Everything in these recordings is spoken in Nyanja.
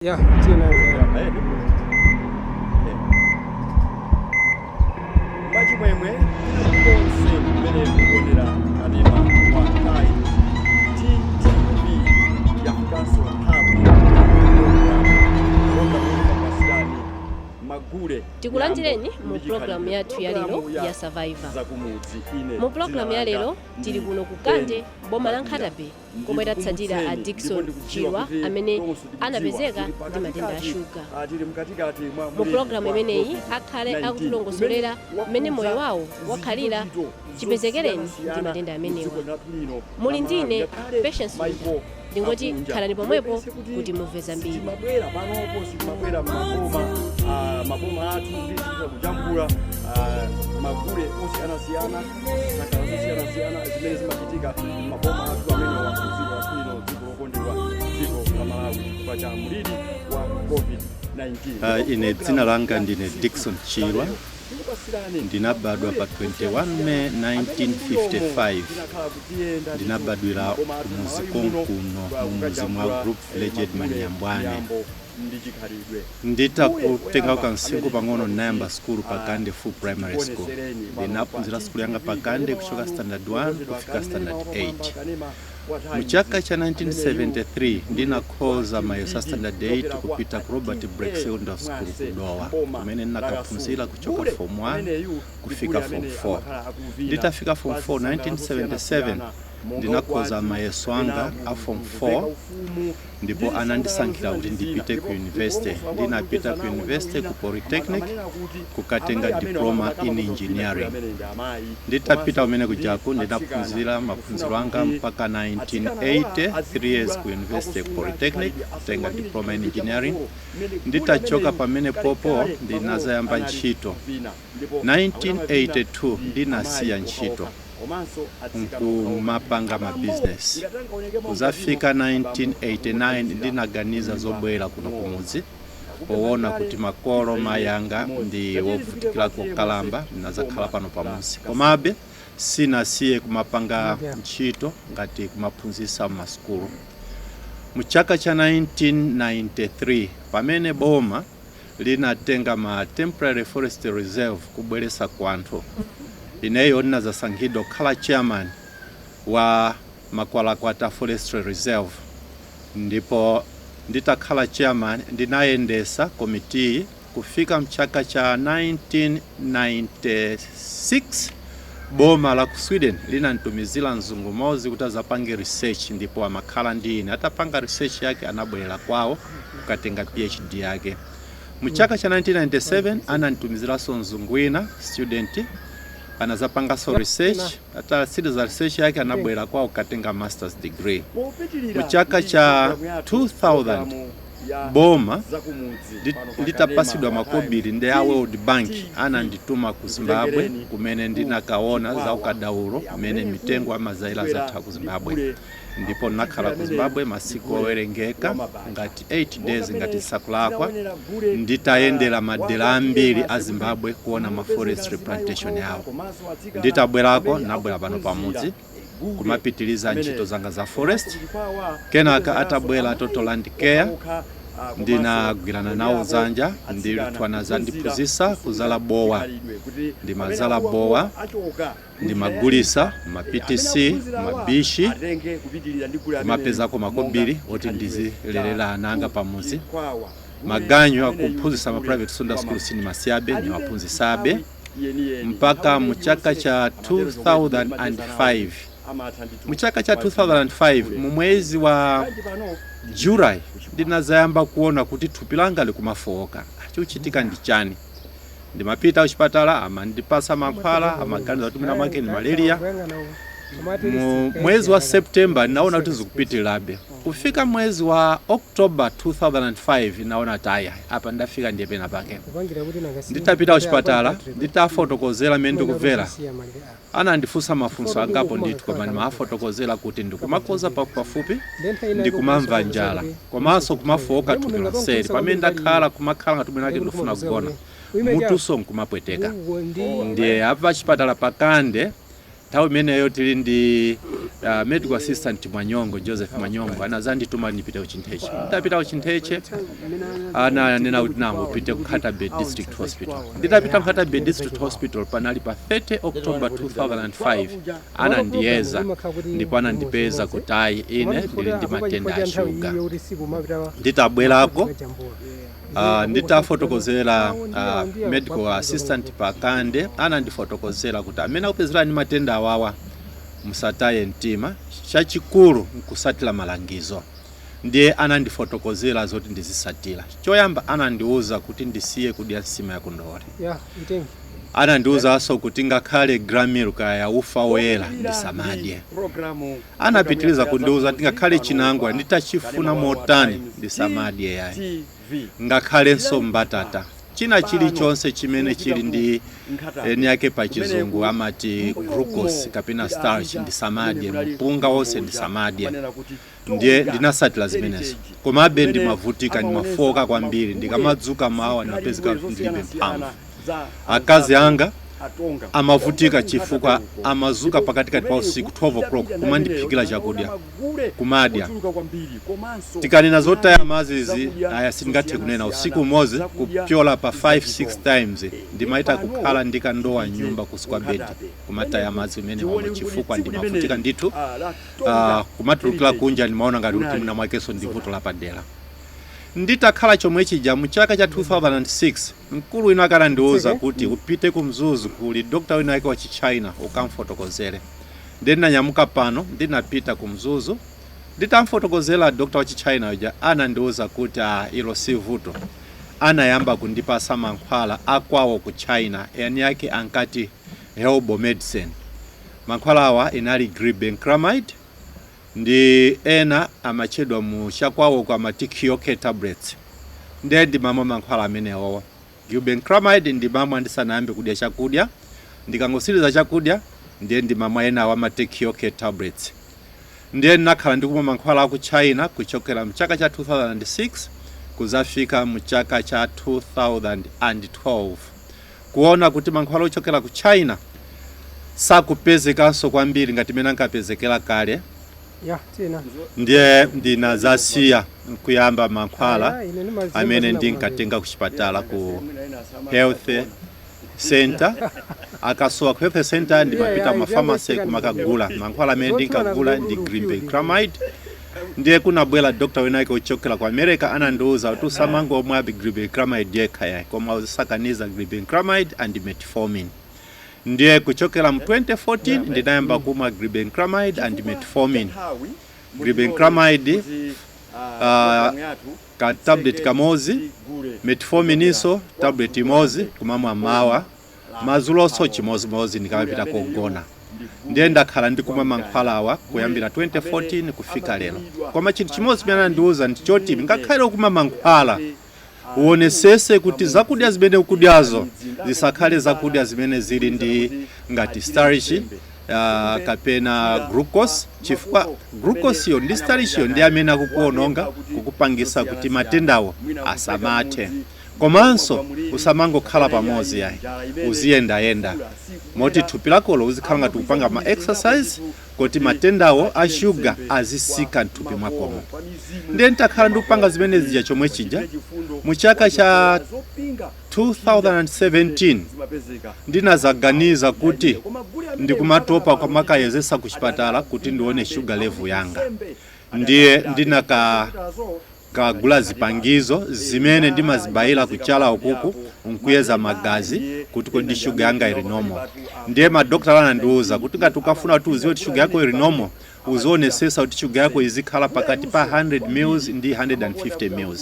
Yeah, tena. Maji mwemwe konse mbele kuonera kanema wa kai TTV ya Kaso hapo magure tikulandireni mu program yathu ya lero ya Survivor. Mu program ya lero tili kuno ku Kande boma la Nkhatabe komwe tatsatira a Dickson Chilwa amene anapezeka ndi matenda a shuga. Mu program imeneyi akhale akutilongosolera mmene moyo wawo wakhalira chipezekereni ndi matenda amenewa. Muli ndine Patience ndingoti khalani pomwepo kuti mumve zambiri. Maboma atu ndicho kujambula magure osiyana-siyana osiyana-siyana zimene zimachitika maboma atu amene wakuzira wakwino dziko lokondedwa dziko la Malawi kwa cha mliri wa COVID-19. Ine dzina langa ndine Dickson Chilwa, ndinabadwa pa 21 May 1955. ndinabadwira kumuzi konkuno mumuzi mwa Group Village Manyambwane. Nditakutenga kansiku pang'ono nayamba school pa Kande Full Primary School. Ndinaphunzira school yanga pa Kande kuchoka standard 1 kufika standard 8. Mu chaka cha 1973 ndinakhoza mayeso standard 8 kupita ku Robert Breck Secondary School kudowa kumene ndinakaphunzira kuchoka form 1 kufika form 4. Nditafika form 4 1977 ndinakhoza mayeso anga a form 4 ndipo anandisankhira kuti ndipite ku university. Ndinapita ku university ku Polytechnic kukatenga diploma in engineering. Nditapita umene kujaku ndinaphunzira maphunziro anga mpaka 1980 3 years ku university ku Polytechnic kutenga diploma in engineering. Nditachoka pamene popo ndinazayamba ntchito 1982 ndinasiya ntchito kumapanga ma business. Kuzafika 1989 ndinaganiza zobwera kuno kumudzi poona kuti makolo mayanga ndi wovutikira kukalamba ndinazakhala pano pamuzi. Komabe sinasiye kumapanga ntchito ngati kumaphunzitsa mu maskulu. Mu chaka cha 1993 pamene boma linatenga ma temporary forest reserve kubweresa kwanthu, ineyo ndinazasankhidwa kukhala chairman wa Makwalakwata Forestry Reserve. Ndipo nditakhala chairman ndinayendesa komiti kufika mchaka cha 1996 boma la ku Sweden linanitumizira mzungu mozi kuti azapange research, ndipo amakhala ndine atapanga research yake anabwerera kwawo kukatenga PhD yake. Mu chaka cha 1997 ananitumiziraso mzungu wina student anazapanga research, ata series za research yake anabwera kwao kukatenga master's degree. Mu chaka cha 2000 boma litapasidwa makobiri ndi a World Bank anandituma ku Zimbabwe kumene ndinakaona za ukadaulo kumene mitengo amazaira zatha ku Zimbabwe. Ndipo nakhala ku Zimbabwe masiku owerengeka ngati 8 days ngati sakulakwa. Nditayendera madera ambiri a Zimbabwe kuona ma forestry plantation yawo. Nditabwerako nabwera pano pamudzi kumapitiliza ntchito zanga za forest. Kenaka atabwera Total Land Care ndinagwirana nawo zanja ndilitwana zandiphunzitsa kuzala bowa. Ndimazala bowa ndimagulisa ma PTC mabishi mapezako makobiri oti ndizilelera ananga pamuzi. Maganyo akuphunzitsa ma private Sunday school sini masiabe ni waphunzitsabe mpaka mu chaka cha 2005. Mu chaka cha 2005 mu mwezi wa July ndinazayamba kuona kuti thupi langa likumafoka. Chochitika ndi chani? Ndimapita kuchipatala amandipasa mankhwala amaganiza kuti mwina mwake ni malaria. Mu mwezi wa September naona kuti zikupitirirabe. Kufika mwezi wa October 2005 naona taya apa ndafika ndiye pena pake. Nditapita kuchipatala nditafotokozera mmene ndikubvera. Anandifunsa mafunso angapo ndithu koma ndimafotokozera kuti ndikumakoza pafupi ndikumamva njala komanso kumafoka thupi lonseli. Pamene ndakhala kumakhala ngati mwinake ndifuna kugona mutuso nkumapweteka. Ndiye apa chipatala pa Kande nthawi imeneyo tili ndi medical assistant Mwanyongo, Joseph Mwanyongo, anazandituma nipite kuChintheche. Nditapita kuChintheche ananena kuti nangu upite ku Nkatabe District Hospital. Nditapita ku Nkatabe District Hospital panali pa 30 October 2005 anandiyeza ndipo anandipeza kuti ayi ine ndili ndi matenda a shuga. Nditabwerako nditafotokozera medical assistant pakande anandifotokozera kuti amene akupezera ni matenda awawa musataye mtima, chachikulu nkusatira malangizo. Ndiye anandifotokozera zoti ndizisatira. Choyamba anandiuza kuti ndisiye kudya nsima ya kundole. Anandiuza aso kuti ngakhale gramiluka ya ufa woyera ndisamadye. Anapitiliza kundiuza kuti ngakhale chinangwa nditachifuna motani ndisamadye yayi. Ngakhale nso mbatata. China chilichonse chimene chili ndi eni yake pa chizungu amati glucose kapena starch ndisamadye, mpunga wonse ndisamadye. Ndiye ndinasatira zimenezo. Komabe ndimavutika, ndimafoka kwambiri, ndikamadzuka mawa ndimapezeka ndilibe mphamvu. Akazi anga amavutika chifukwa amazuka pakati pa usiku 12 o'clock kumandiphikira chakudya kumadya. Tikanena zotaya mazizi aya singathe kunena. Usiku umodzi kupyola pa 5-6 times ndimaita kukhala ndikandowa nyumba kusukwa bedi kumataya mazi imene omwe chifukwa ndimavutika ndithu. Kumatulukira kunja ndimaona ngati kuti mna mwakeso ndivuto lapadera. Nditakhala chomwe chija mu chaka cha 2006 mkulu wina akanandiuza kuti upite ku Mzuzu kuli doctor wina yake wa China ukamfotokozere. Ndinanyamuka pano ndinapita ku Mzuzu nditamfotokozera doctor wa China uja anandiuza kuti ilo si vuto. Anayamba kundipasa mankhwala akwawo ku China yani yake ankati herbal medicine. Mankhwala awa inali glibenclamide ndi ena amachedwa mu chakwawo kwa matikioke tablets. Ndi mama mankhwala amenewo. Glibenclamide ndi mama ndisanayambe kudya chakudya. Ndikangosiriza chakudya ndi mama ena wa matikioke tablets. Ndiye nakhala ndikumwa mankhwala ku China kuchokera mu chaka cha 2006 kuzafika mu chaka cha 2012. Kuona kuti mankhwala ochokera ku China sakupezekanso kwambiri ngati mena nkapezekera kale. Ndiye ndinazasiya kuyamba mankhwala amene ndinkatenga ku chipatala ku health center. Akasowa ku health center ndimapita mu pharmacy kumakagula mankhwala amene ndinkagula ndi glibenclamide. Ndiye kunabwera doctor wina yake ochokera ku America anandiuza kuti usamango omwe abi glibenclamide yekha koma uzisakaniza glibenclamide and metformin. Ndiye kuchokera mu 2014 ndinayamba kumwa glibenclamide and metformin. Glibenclamide ka tablet kamozi, metformin iso tablet imozi kumamwa mawa, mazuloso chimozi ndikamapita kugona. Ndiye ndakhala ndikumwa mankhwala awa kuyambira 2014 kufika lero. Koma chinthu chimozi chimene anandiuza ndichoti ngakhale kumwa mankhwala uonesese kuti zakudya zimene ukudyazo zisakhale zakudya zimene zili ndi ngati starch kapena glucose. Chifukwa glucose yo ndi starch yo ndi amene akukuononga kukupangisa kuti matendawo asamathe. Komanso usamangokhala pamodzi yayi, uziyendayenda moti thupi lakolo uzikhala ngati kupanga ma exercise kuti matendawo a sugar azisika mthupi mwakomo. Ndiye ndakhala ndikupanga zimene zija chomwe chija mu chaka cha 2017 ndinazaganiza kuti ndikumatopa kwamakayezesa ku chipatala kuti ndione sugar level yanga. Ndiye ndinakagula zipangizo zimene ndimazibayira kuchala ukuku nkuyeza magazi kuti kodi sugar yanga ili normal. Ndiye madokotala anandiuza kuti ngati ukafuna kuti uziwe kuti sugar yako ili normal uzionesesa kuti sugar yako izikhala pakati pa 100 ml ndi 150 ml.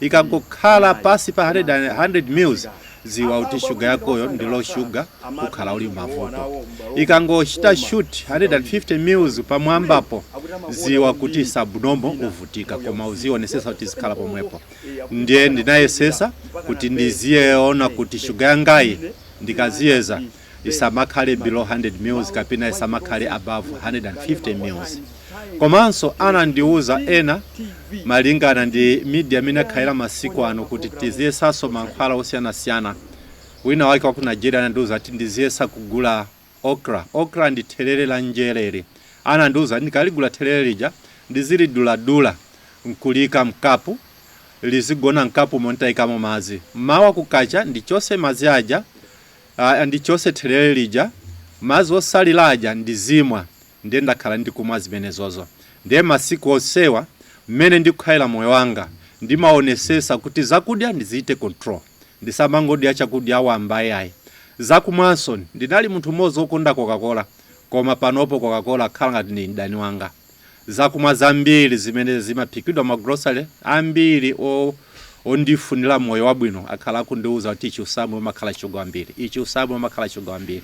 Ikangokhala pasi pa 100 ml ziwa kuti sugar yakoyo ndi low sugar kukhala uli mavuto. Ikangochita shoot 150 ml pamwambapo ziwa kuti subnormal uvutika, koma uzionesesa kuti zikhala pomwepo. Ndiye ndinayesesa kuti ndiziyeona kuti sugar yangayi ndikaziyeza isamakhale below 100 ml kapena isamakhale above 150 ml. Komanso anandiuza ena malingana ndi media amene akhaira masiku ano kuti tiziyesaso mankhwala osiyanasiyana. Wina wake wa ku Nigeria anandiuza kuti ndiziyesa kugula okra ndi thelere la njerere. Anandiuza ndikaligula thelere lija ndizilidula nkulika mkapu lizigona mkapu montaikamo mazi. Mawa kukacha ndichose mazi aja ndichose thelere lija mazi osalira aja ndizimwa ndenda khala ndikumwa zimenezozo. Ndiye masiku osewa mmene ndikukhalira moyo wanga ndimaonesesa kuti zakudya ndiziite control. Ndisamangodya chakudya awambaye ayi. Zakumwanso ndinali munthu mmodzi wokonda Coca-Cola, koma panopo Coca-Cola khala ngati ndi mdani wanga. Zakumwa zambiri zimene zimaphikidwa magrosary ambiri ondifunira moyo wabwino akhala kundiuza kuti ichi usamwe umakhala sugar ambiri, ichi usamwe umakhala sugar ambiri.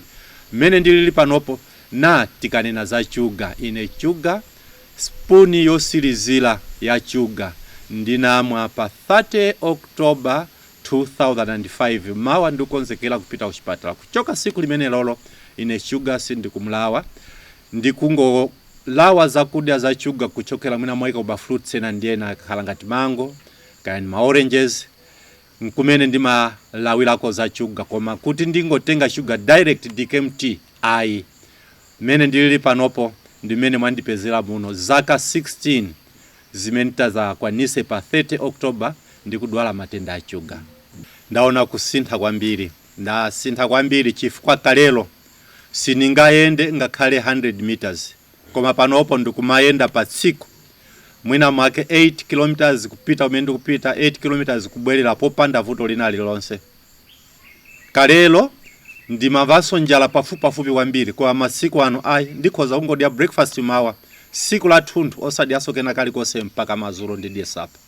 Mmene ndilili panopo na tikanena za sugar, ine sugar spoon yosirizira ya sugar ndinamwa pa 30 October 2005 mawa ndikonzekera kupita kuchipatala. Kuchoka siku limene lolo ine sugar sindikumlawa, ndikungolawa zakudya za sugar kuchokera mwina mwaika uba fruits ena ndiyena khala ngati mango kaya ma oranges nkumene ndimalawirako za sugar. Koma kuti ndingotenga sugar direct DKMT ayi. Mmene ndilili panopo ndimene mwandipezera muno zaka 16 zimene tazakwanise pa 30 October ndikudwala matenda a sugar. Ndaona kusintha kwambiri chifukwa kalelo siningayende ngakhale 100 meters, koma panopo ndikumayenda pa tsiku mwina mwake 8 kilometers kupita umene ndikupita 8 kilometers kubwerera popanda vuto linali lonse. Kalelo ndimavaso njala pafupi kwambiri, kwa masiku ano ayi ndikhoza kungodya breakfast mawa siku la thunthu osadyaso kena kalikose mpaka madzulo ndidye sapa.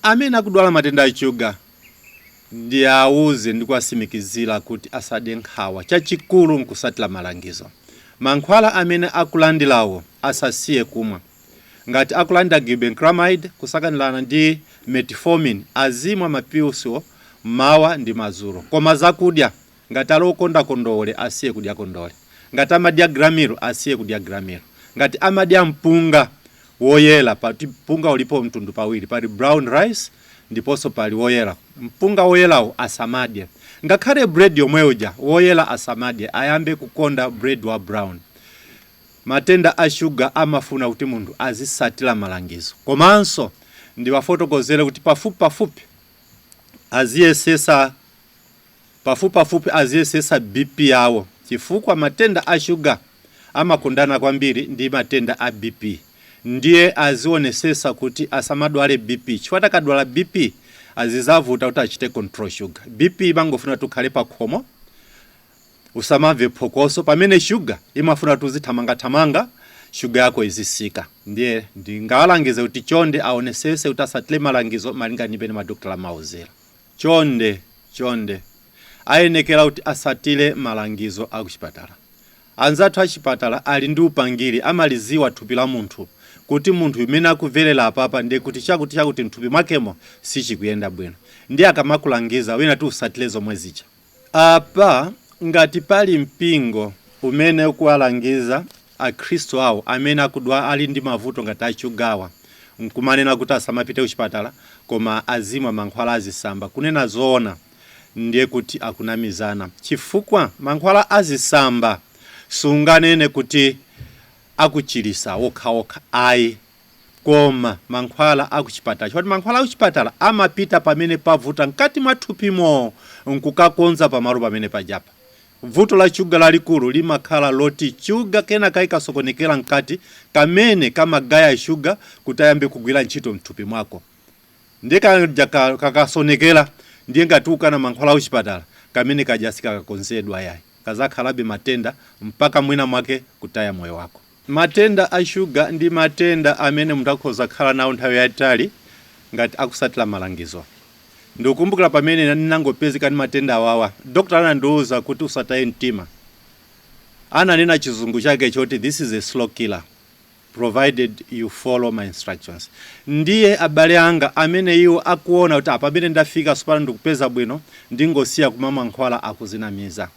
Amene akudwala matenda a sugar ndiyauze ndikuwasimikizira kuti asadye nkhawa. Chachikulu nkusatira malangizo. Mankhwala amene akulandilawo asasiye kumwa. Ngati akulanda glibenclamide kusakanirana ndi metformin azimwa mapilisiwo mawa ndi madzulo. Koma zakudya ngati alokonda kondole asiye kudya kondole. Ngati amadya gramiro asiye kudya gramiro. Ngati amadya mpunga woyela, pati mpunga ulipo mtundu pawiri, pali brown rice ndiponso pali woyela. Mpunga woyelawo asamadye. Ngakhale bread yomweyoja woyela asamadye, ayambe kukonda bread wa brown. Matenda a sugar amafuna kuti munthu azisatira malangizo. Komanso ndiwafotokozere kuti pafupi aziyesesa BP yawo, chifukwa matenda a sugar amakondana kwambiri ndi matenda a BP. Ndiye azionesesa kuti asamadwale BP. Chifukwa akadwala BP azizavuta kuti achite control sugar. BP imangofuna tukhale pa khomo usamamve phokoso, pamene sugar imafuna tuzithamanga sugar yako izisika. Ndiye ndingawalangize kuti chonde aonesese kuti asatile malangizo malingana ndi madokotala mauzera. Chonde ayenekera kuti asatile malangizo akuchipatala. Anzathu achipatala ali ndi upangiri amaliziwa thupi la munthu kuti munthu imene akuverera apapa ndiye kuti chakuti mthupi mwakemo sichikuyenda bwino. Ndiye akamakulangiza wena tu usatile zomwe zicha. Apa ngati pali mpingo umene ukuwalangiza akhristu awo amene akudwala ali ndi mavuto ngati achugawa, nkumanena kuti asamapite kuchipatala koma azimwa mankhwala azisamba, kunena zoona ndiye kuti akunamizana. Chifukwa mankhwala azisamba sunganene kuti akuchirisa okha ayi, koma mankhwala akuchipatala. Chifukwa mankhwala akuchipatala amapita pamene pavuta nkati mathupimo nkukakonza pamalo pamene pajapa. Vuto la sugar lalikulu limakhala loti sugar kena kaikasokonekera nkati kamene kamagaya sugar kutayambe kugwira ntchito mthupi mwako. Ndeka kakasonekera ndiye ngati ukana mankhwala akuchipatala kamene kajasika kakonzedwa yayi, kazakhalabe matenda mpaka mwina mwake kutaya moyo wako. Matenda a sugar ndi matenda amene munthu akhoza khala nawo nthawi yayitali ngati akusatira malangizo. Ndikukumbukira pamene ndinangopezeka ndi matenda awawa, doctor anandiuza kuti usataye mtima. Ananena chizungu chake choti this is a slow killer provided you follow my instructions. Ndiye abale anga amene iwo akuona kuti apamene ndafika sopano ndikupeza bwino ndingosiya kumamwa mankhwala akuzinamiza.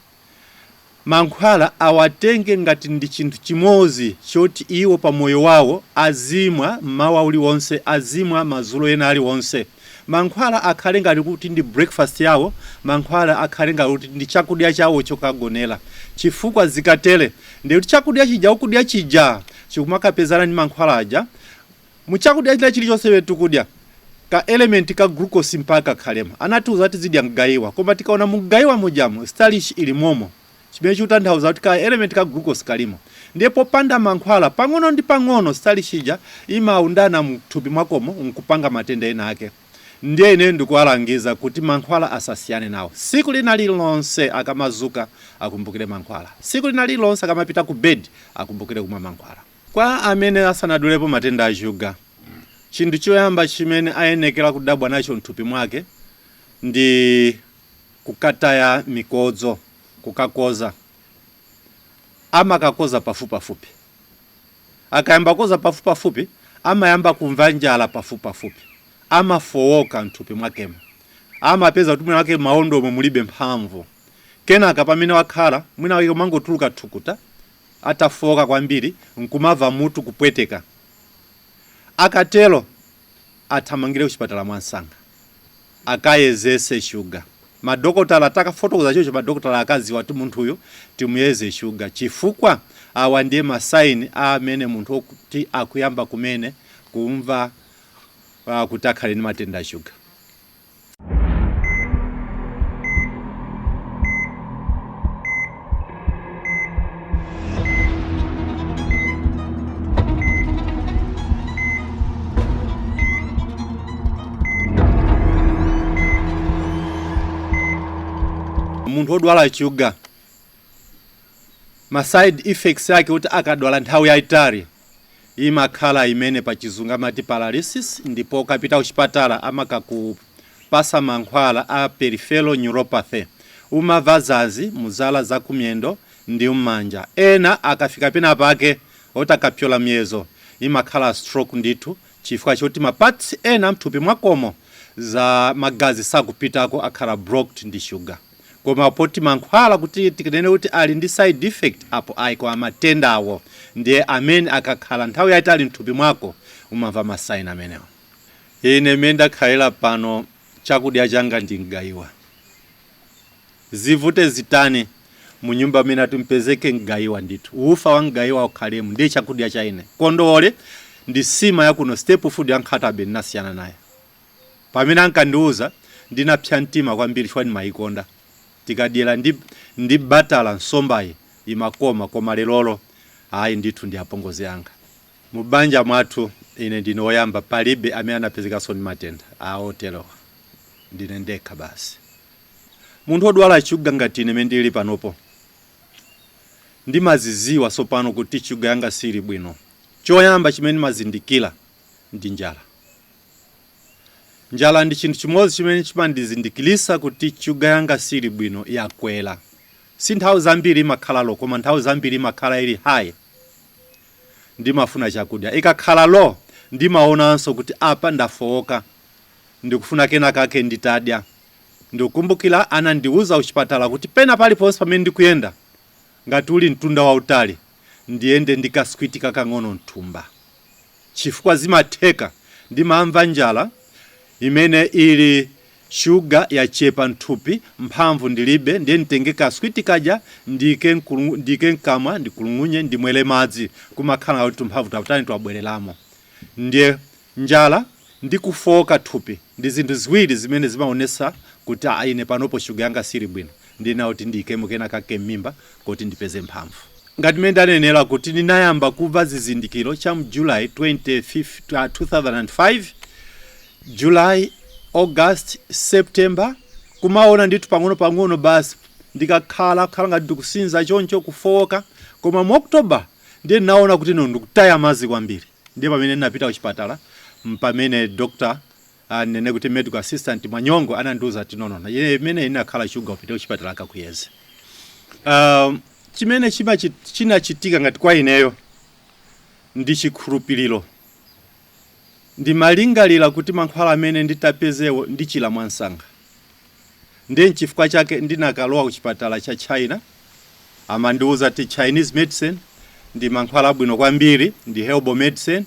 Mankhwala awatenge ngati ndi chinthu chimozi choti iwo pa moyo wawo azimwa mawa uliwonse, azimwa madzulo ena aliwonse. mankhwala akhale ngati kuti ndi breakfast yawo, mankhwala akhale ngati kuti ndi chakudya chawo chokagonera. Chifukwa zikatere ndi kuti chakudya chija ukudya chija chikumakapezana ndi mankhwala aja. Mu chakudya chila chilichonse tikudya ka element ka glucose mpaka khalema. Anatiuza kuti zidya mgayiwa, koma tikaona mgayiwa mujamo starch ili momo. Chimene chikutanthauza kuti ka element ka glucose kalimo. Ndipo panda mankhwala pang'ono ndi pang'ono starch ija imaundana mthupi mwakomo nkupanga matenda ena ake. Ndiye ine ndikuwalangiza kuti mankhwala asasiyane nawo. Siku lina lilonse akamazuka akumbukire mankhwala. Siku lina lilonse akamapita ku bed akumbukire kumwa mankhwala. Kwa amene asanadulepo matenda a sugar, chinthu choyamba chimene ayenekera kudabwa nacho mthupi mwake ndi kukataya mikodzo, kukakoza. Amakakoza pafupi. Akayamba koza pafupi, amayamba kumva njala pafupi. Amafowoka mthupi mwakemo. Amapeza kuti mwina wake maondo mulibe mphamvu. Kenaka pamene wakhala mwina wake mangotuluka thukuta, atafowoka kwambiri nkumava mutu kupweteka. Akatelo athamangire kuchipatala mwansanga. Akayezese sugar. Madokotala atakafotokoza chocho madokotala akaziwa kuti munthu uyo timuyeze sugar. Chifukwa awa ndiye masaini amene munthu okuti akuyamba kumene kumva kuti akhale ndi matenda a sugar. Munthu odwala sugar, ma side effects yake kuti akadwala nthawi yayitali imakhala imene pachizungu amati paralysis, ndipo kapita kuchipatala amakakupasa mankhwala a peripheral neuropathy. Umava zazi muzala za kumyendo ndi mmanja. Ena akafika pena pake otakapyola miyezo imakhala stroke ndithu, chifukwa choti maparts ena mthupi mwakomo za magazi sakupitako akhala blocked ndi sugar. Koma poti mankhwala kuti tikanene kuti ali ndi side effect apo aiko amatenda awo ndiye amene akakhala nthawi yayitali mthupi mwako umamva masaini amenewo. Ine menda khalela pano chakudya changa ndi mgayiwa. Zivute zitani mu nyumba amene atumpezeke mgayiwa ndithu. Ufa wa mgayiwa ukhalemu ndiye chakudya cha ine. Kondole ndi sima yakuno step food ya Nkhatabe ndinasiyana naye. Pamene ankandiuza ndinapsa mtima kwambiri chifukwa ndimayikonda. Tikadyera ndi batala nsombayi imakoma koma lelolo ayi ndithu ndi apongozi anga. Mubanja mwathu ine ndine oyamba, palibe amene anapezekaso ndi matenda aotero. Ndine ndekha basi. Munthu odwala sugar ngati ine ndili panopo ndimaziziwa sopano kuti sugar yanga sili bwino. Choyamba chimene mazindikira ndi njala. Njala ndi chinthu chimodzi chimene chimandizindikilisa kuti sugar yanga sili bwino yakwela. Si nthawi zambiri imakhala low, koma nthawi zambiri imakhala ili high. Ndimafuna chakudya. Ikakhala low ndimaonanso kuti apa ndafowoka, ndikufuna kena kake nditadya. Ndikukumbukira anandiuza kuchipatala kuti pena paliponse pamene ndikuyenda ngati uli mtunda wautali ndiyende ndikaswiti kakang'ono mthumba. Chifukwa zimatheka ndimamva njala imene ili sugar yachepa nthupi, mphamvu ndilibe, ndiye nditenge kaswiti kaja ndike mkamwa ndikulung'unye ndimwele madzi kumakhala kuti mphamvu taputani twabwereramo. Ndiye njala ndi kufoka thupi ndi zinthu ziwiri zimene zimaonesa kuti ine panopo sugar yanga sili bwino. Ndina kuti ndikemo kena kake m'mimba kuti ndipeze mphamvu. Ngati mene ndanenera kuti ndinayamba kumva zizindikiro cha July 2005, July, August, September, kumaona ndithu pang'ono basi ndikakhala ngati ndikusinza choncho kufoka. Koma mu October ndiye naona kuti ndikutaya mazi kwambiri. Ndiye pamene ndinapita kuchipatala, pamene doctor nene kuti medical assistant Mwanyongo anandiuza kuti nono imene inakhala sugar upite kuchipatala akakuyeze. Chimene chinachitika ngati kwa ineyo ndi chikhulupiriro. Ndimalingalira kuti mankhwala amene nditapezewo ndichira mwansanga. Ndiye chifukwa chake ndinakalowa kuchipatala cha China. Amandiuza kuti Chinese medicine ndi mankhwala bwino kwambiri, ndi herbal medicine.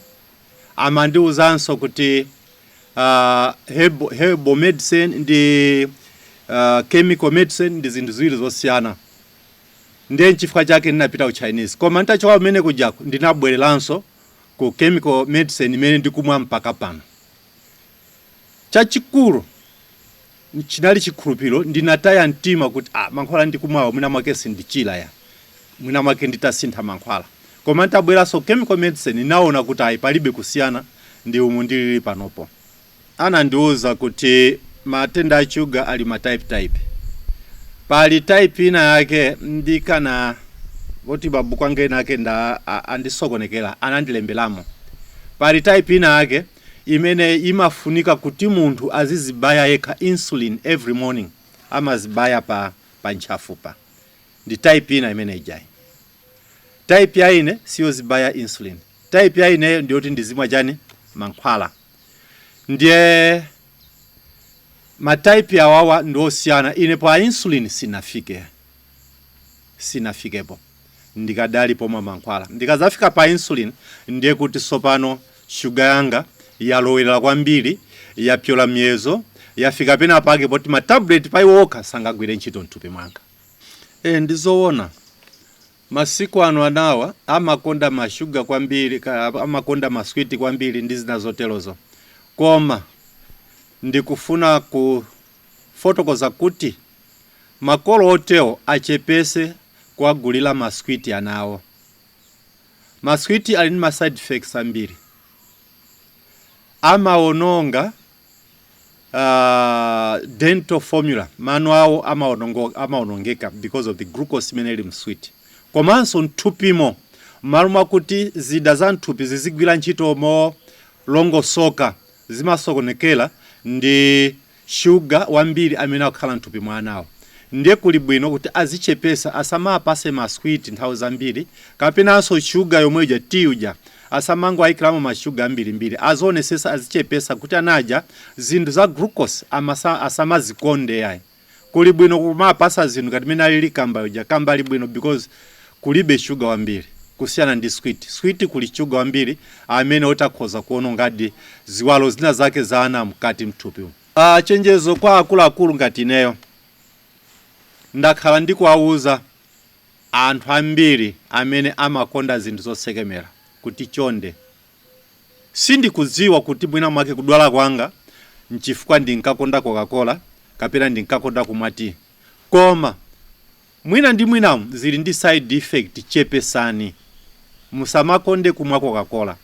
Amandiuzanso kuti herbal medicine ndi chemical medicine ndi zinthu ziwiri zosiyana. Ndiye nchifukwa chake ndinapita ku Chinese. Koma ntachoka kumene kujako ndinabwereranso ku chemical medicine imene ndikumwa mpaka pano. Chachikulu chinali chikhulupiriro, ndinataya mtima kuti mankhwala ndikumwawo mwina mwake sindichira ya. Mwina mwake nditasintha mankhwala. Koma ntabweranso chemical medicine naona kuti palibe kusiyana ndi umu ndilili panopo. Anandiuza kuti matenda a sugar ali ma type. Pali type ina yake ndikana voti babu kwange nake nda andisokonekera anandilembelamo. Pali type ina yake imene imafunika kuti munthu azizibaya yekha insulin every morning, amazibaya pa nchafupa. Ndi type ina imene ijai. Type ya ine siyo zibaya insulin. Type ya ine ndiyoti ndizimwa jani mankhwala. Ndiye matype ya wawa ndosiyana. Ine pa insulin sinafikepo. Ndikadali pomwe mankhwala. Ndikazafika pa insulin ndiye kuti sopano sugar yanga yalowera kwambiri, yapyola myezo, yafika pena pake poti ma tablet paiwoka sangagwire ntchito mthupi mwanga. Ndizoona masiku ano anawa amakonda mashuga kwambiri, amakonda maswiti kwambiri ndi zina zoterozo. Koma ndikufuna kufotokoza kuti makolo oteo achepese kuagulira maswiti anawo. Maswiti ali ndi side effects ambiri. Amaononga dental formula, mano awo amaonongeka because of the glucose imene msweet. Komanso ntupimo maluma kuti zida za nthupi zizigwira ntchito mo longosoka zimasokonekera ndi sugar wambiri amene akhala nthupi mwanawo. Ndiye kuli bwino kuti azichepesa, asamapase maswit nthawi zambiri, kapenanso sugar yomwe ija tiuja asamango ayikiramo mashuga ambiri, azonesesa azichepesa kuti anaja zinthu za glucose asamazikonde yayi. Kuli bwino kumapasa zinthu ngati mene alili kamba uja, kamba ali bwino because kulibe sugar wambiri kusiyana ndi sweet kuli sugar wambiri amene otakhoza kuononga ziwalo zina zake za ana mkati mthupi. Chenjezo kwa akuluakulu ngati ineyo ndakhala ndikuwauza anthu ambiri amene amakonda zinthu zosekemera kuti chonde sindikudziwa kuti mwina mwake kudwala kwanga nchifukwa ndinkakonda Coca-Cola kapena ndinkakonda kumati. Koma mwina ndi mwinamu zili ndi side effect chepesani. Musamakonde kumwa Coca-Cola,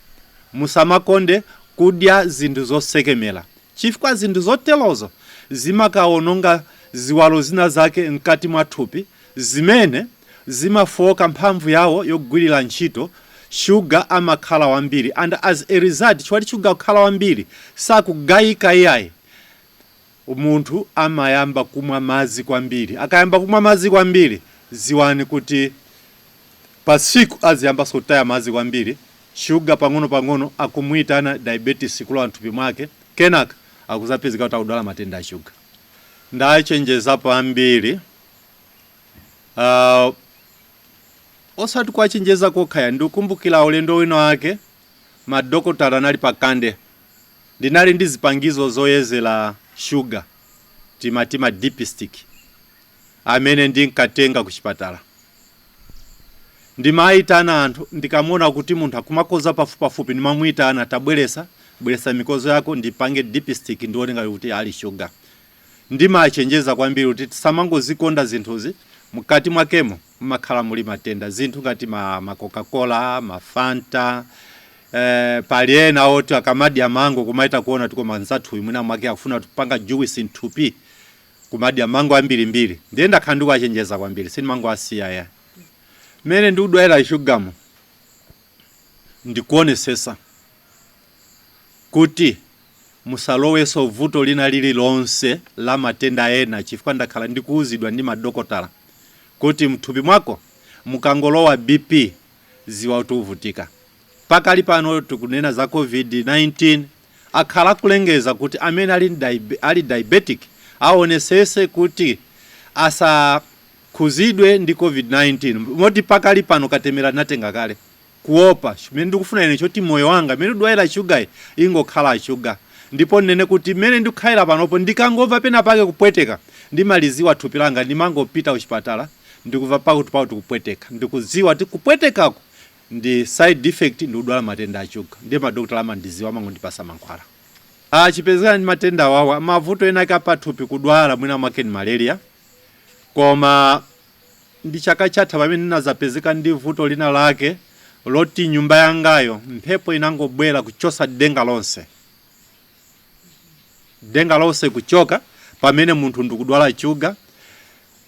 musamakonde kudya zinthu zosekemera chifukwa zinthu zotelozo zimakaononga ziwalo zina zake mkati mwa thupi zimene zimafoka mphamvu yawo yogwirira ntchito. Sugar amakhala wambiri, and as a result chwati sugar kukhala wambiri sakugayika yayi, umuntu amayamba kumwa madzi kwambiri. Akayamba kumwa madzi kwambiri ziwani kuti pasiku aziyamba sotaya madzi kwambiri, sugar pang'ono akumwitana diabetes kulowa nthupi mwake, kenaka akuzapezeka kuti akudwala matenda a sugar. Ndachenjezapo ambiri osati kwachenjeza kokhaya. Ndikumbukira ulendo wina wake madokotala anali pakande, ndinali ndi zipangizo zoyezera sugar timatima dipstick amene ndinkatenga ku chipatala. Ndimayitana anthu, ndikamona kuti munthu akumakoza pafupi ndimamuyitana, tabweresa mikozo yako ndipange dipstick ndione ngati kuti ali sugar. Ndimachenjeza kwambiri kuti samangozikonda zinthuzi mukati mwakemo makhala muli matenda. Zinthu ngati ma Coca-Cola, ma Fanta, pali ena oti akamadya mango kumaita kuona tuko manzathu mwina mwake akufuna tupanga juice nthupi kumadya mango ambiri. Ndiye ndakhanduka achenjeza kwambiri sini mango asiya ya. Mene ndikudwala sugar ndikuonesesa kuti musaloweso vuto lina lili lonse la matenda ena chifukwa ndakhala ndikuuzidwa ndi madokotala kuti mthupi mwako mukangolowa BP ziwa utuvutika. Pakali pano tukunena za COVID-19 akhala kulengeza kuti amene ali diabetic aonesese kuti asa kuzidwe ndi COVID-19. Moti pakali pano katemera natenga kale kuopa. Mene ndikufuna ine choti moyo wanga mene udwala sugar ingokhala sugar. ndipo nene kuti mmene ndikukhalira panopo ndikangomva pena pake kupweteka ndimaliziwa thupi langa ndimangopita kuchipatala ndikuva pakuti kupweteka ndikuziwa kuti kupwetekako ndi side effect ndikudwala matenda achuga ndiye madokotala amandiziwa amangondipasa mankhwala. Chipezekani ndi matenda awawa mavuto ena kapathupi kudwala mwina mwake ni malaria, koma ndi chaka chatha pamene ndinazapezeka ndi vuto lina lake loti nyumba yangayo mphepo inangobwera kuchosa denga lonse kuchoka pamene munthu ndikudwala chuga,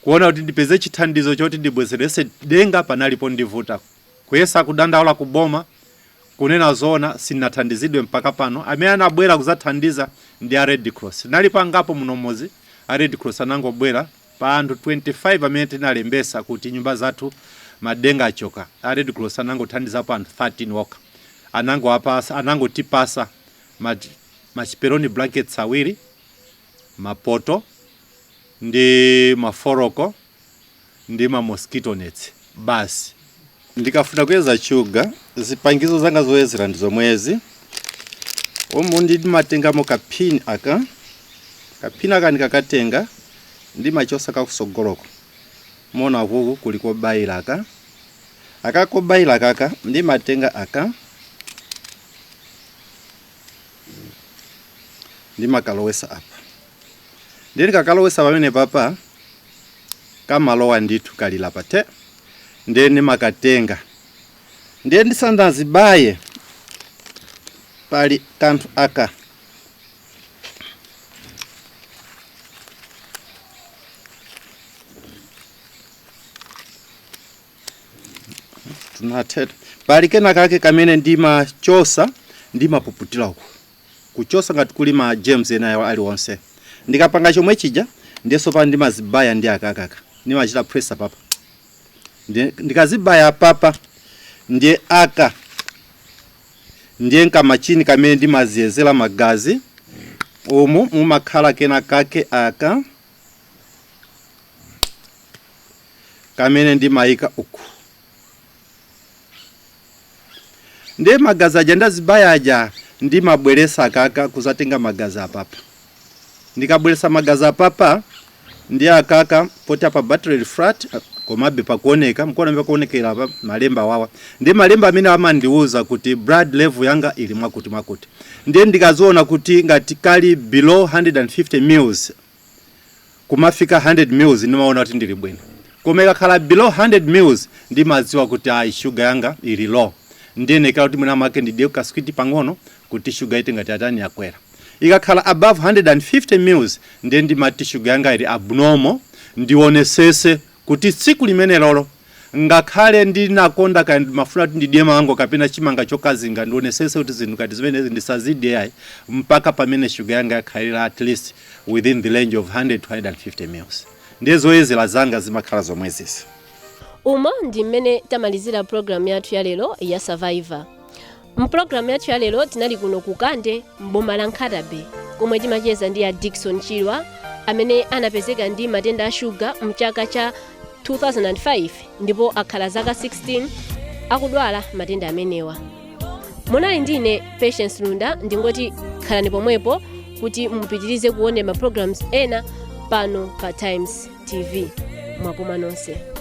kuona kuti ndipeze chithandizo choti ndibwezerese denga panalipo ndivuta kuyesa kudandaula kuboma kunena zona sinathandizidwe mpaka pano. Amene anabwera kuzathandiza ndi a Red Cross. Nali pangapo munomozi a Red Cross anangobwera pa anthu 25 amene tinalembesa kuti nyumba zathu madenga achoka. A Red Cross anangothandiza pa anthu 13 woka. Anangotipasa machiperoni blankets awiri, mapoto ndi maforoko ndi mosquito nets basi. Ndikafuna kuyeza chuga zipangizo zanga zoyezera ndi zomwezi. Ndi matengamo kapini aka ndikakatenga ndi machosa kakusogoloko mona kuku kuliko bayila akako bayila kaka ndi matenga aka ndi makalowesa apa ndi kakalowesa pamene papa kamalowa ndithu kalila pate ndi makatenga ndi ndisandazibaye pali kanthu aka tunateta pali kena kake kamene ndimachosa ndimapuputira uku kuchosa ngati kuli ma James enayo aliwonse ndikapanga chomwe chija ndiso pa ndimazibaya ndi akakaka ndimachita pressure papa ndikazibaya papa ndiye aka ndiye nkamachini kamene ndimaziyezera magazi umu mumakhala kena kake aka kamene ndimayika uku ndiye magazi aja ndazibaya aja ndimabweresa akaka kuzatenga magazi apapa ndikabweresa magazi apapa ndiye akaka poti apa battery flat komabe pakuoneka mkono pakuonekera apa malemba wawa ndi malemba amene amandiuza kuti blood level yanga ili mwakuti ndiye ndikaziona kuti ngati kali below 150 mils kumafika 100 mils ndimaona kuti ndili bwino, koma ikakhala below 100 mils ndimadziwa kuti sugar yanga ili low ndiye nekala kuti mwina mwake ndidiye kaswiti pang'ono kuti sugar ite ngati atani yakwera. Ikakhala above 150 mils ndiye ndimati sugar yanga ili abnormal ndionesese kuti tsiku limene lolo ngakhale ndinakonda kandi mafuna kuti ndidiye mango kapena chimanga chokazinga ndionesese kuti zinthu kati zimene ndisazidye ayi mpaka pamene sugar yanga yakhalira at least within the range of 100 to 150 mils. Ndizo ezela zanga zimakhala zomwezisi. Umo ndi mmene tamalizira program yathu ya lero ya Survivor. Program yathu ya lero tinali kuno kukande mboma la Nkhatabe komwe timacheza ndi ya Dickson Chilwa amene anapezeka ndi matenda a sugar mchaka cha 2005 ndipo akhala zaka 16 akudwala matenda amenewa. Munali ndine Patience Lunda ndingoti khalani pomwepo kuti mupitirize kuone ma programs ena pano pa Times TV. Mwakoma nonse.